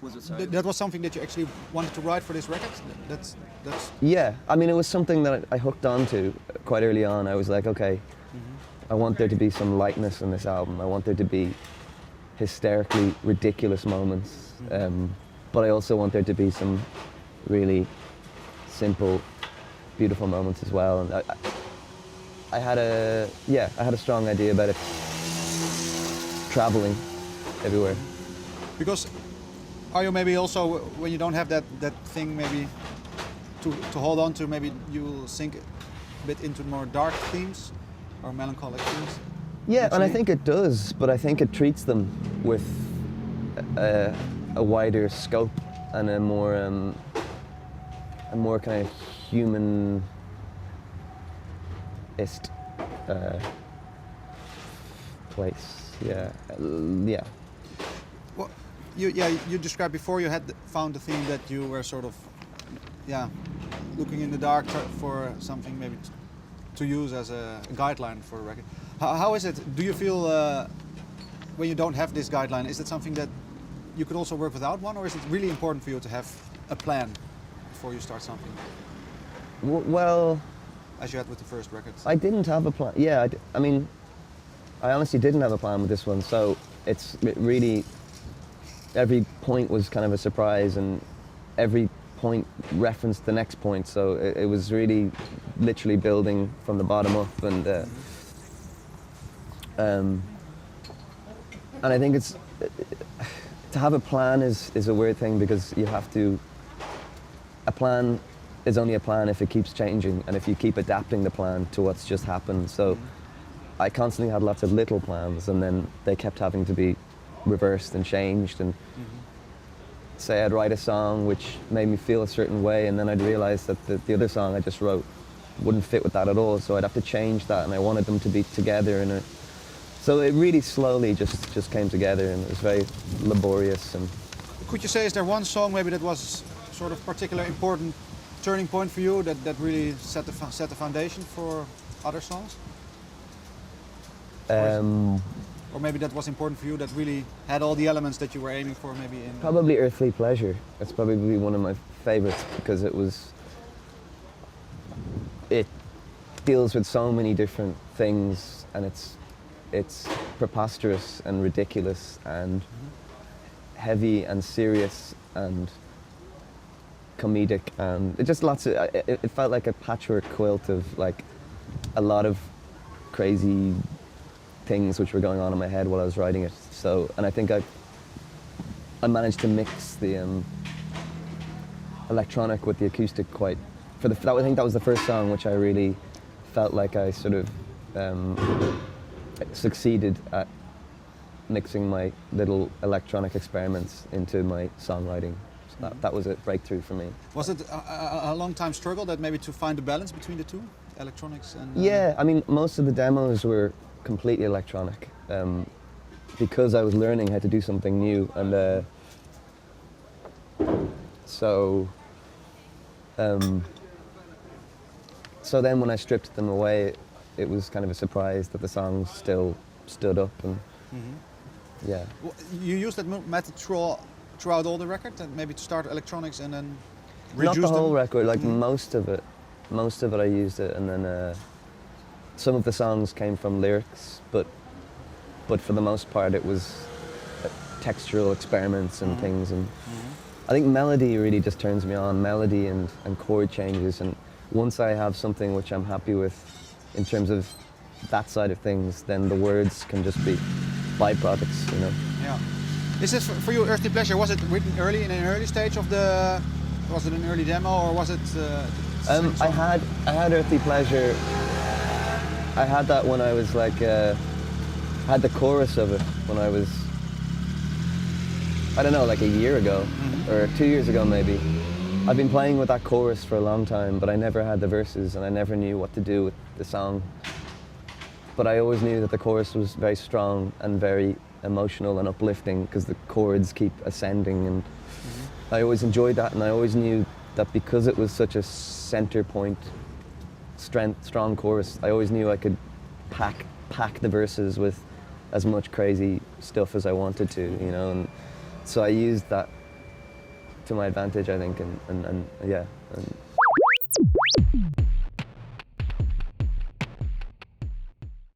Was it sorry? That was something that you actually wanted to write for this record? That's Yeah, I mean, it was something that I hooked onto quite early on. I was like, okay, I want there to be some lightness in this album. I want there to be hysterically ridiculous moments, but I also want there to be some really simple, beautiful moments as well. And I had a strong idea about it traveling everywhere. because are you maybe also, when you don't have that thing maybe to hold on to, maybe you'll sink a bit into more dark themes or melancholic themes? Yeah, and I Actually? think it does, but I think it treats them with a wider scope and a more kind of humanist place. Yeah, yeah. Well, you described before you had found the theme that you were sort of, looking in the dark for something maybe to use as a guideline for a record. How is it? Do you feel when you don't have this guideline, is it something that you could also work without one, or is it really important for you to have a plan before you start something, Well, as you had with the first records? I didn't have a plan. Yeah, I mean, I honestly didn't have a plan with this one, so it really, every point was kind of a surprise, and every point referenced the next point, so it was really literally building from the bottom up, and I think it's, to have a plan is a weird thing, because you have to, a plan is only a plan if it keeps changing and if you keep adapting the plan to what's just happened. So I constantly had lots of little plans, and then they kept having to be reversed and changed, and say I'd write a song which made me feel a certain way, and then I'd realize that the other song I just wrote wouldn't fit with that at all, so I'd have to change that, and I wanted them to be together in a, so it really slowly just came together, and it was very laborious. And Could you say, is there one song maybe that was sort of particular important turning point for you, that really set the foundation for other songs? Or maybe that was important for you, that really had all the elements that you were aiming for, maybe in... Probably Earthly Pleasure. It's probably one of my favorites, because it deals with so many different things, and it's preposterous and ridiculous and heavy and serious and comedic, and it just lots of, it felt like a patchwork quilt of like a lot of crazy things which were going on in my head while I was writing it. So, and I think I managed to mix the electronic with the acoustic quite, I think that was the first song which I really felt like I sort of succeeded at mixing my little electronic experiments into my songwriting. So that was a breakthrough for me. Was it a long time struggle that maybe to find the balance between the two, electronics and... Yeah, I mean, most of the demos were completely electronic, because I was learning how to do something new, and so then when I stripped them away, it was kind of a surprise that the songs still stood up, and yeah. Well, you used that method throughout all the record, and maybe to start electronics and then reduce Not the whole them? record, like most of it I used it, and then some of the songs came from lyrics, but for the most part it was textural experiments and things, and I think melody really just turns me on, melody and chord changes, and once I have something which I'm happy with in terms of that side of things, then the words can just be byproducts, you know. Yeah. Is this for you Earthly Pleasure? Was it written early, in an early stage of the... Was it an early demo, or was it... I had Earthly Pleasure. I had that when I was like, I had the chorus of it when I was, I don't know, like a year ago, or 2 years ago maybe. I've been playing with that chorus for a long time, but I never had the verses, and I never knew what to do with the song. But I always knew that the chorus was very strong and very emotional and uplifting, because the chords keep ascending, and I always enjoyed that, and I always knew that because it was such a center point, strong chorus, I always knew I could pack the verses with as much crazy stuff as I wanted to, you know, and so I used that to my advantage, I think, and yeah, and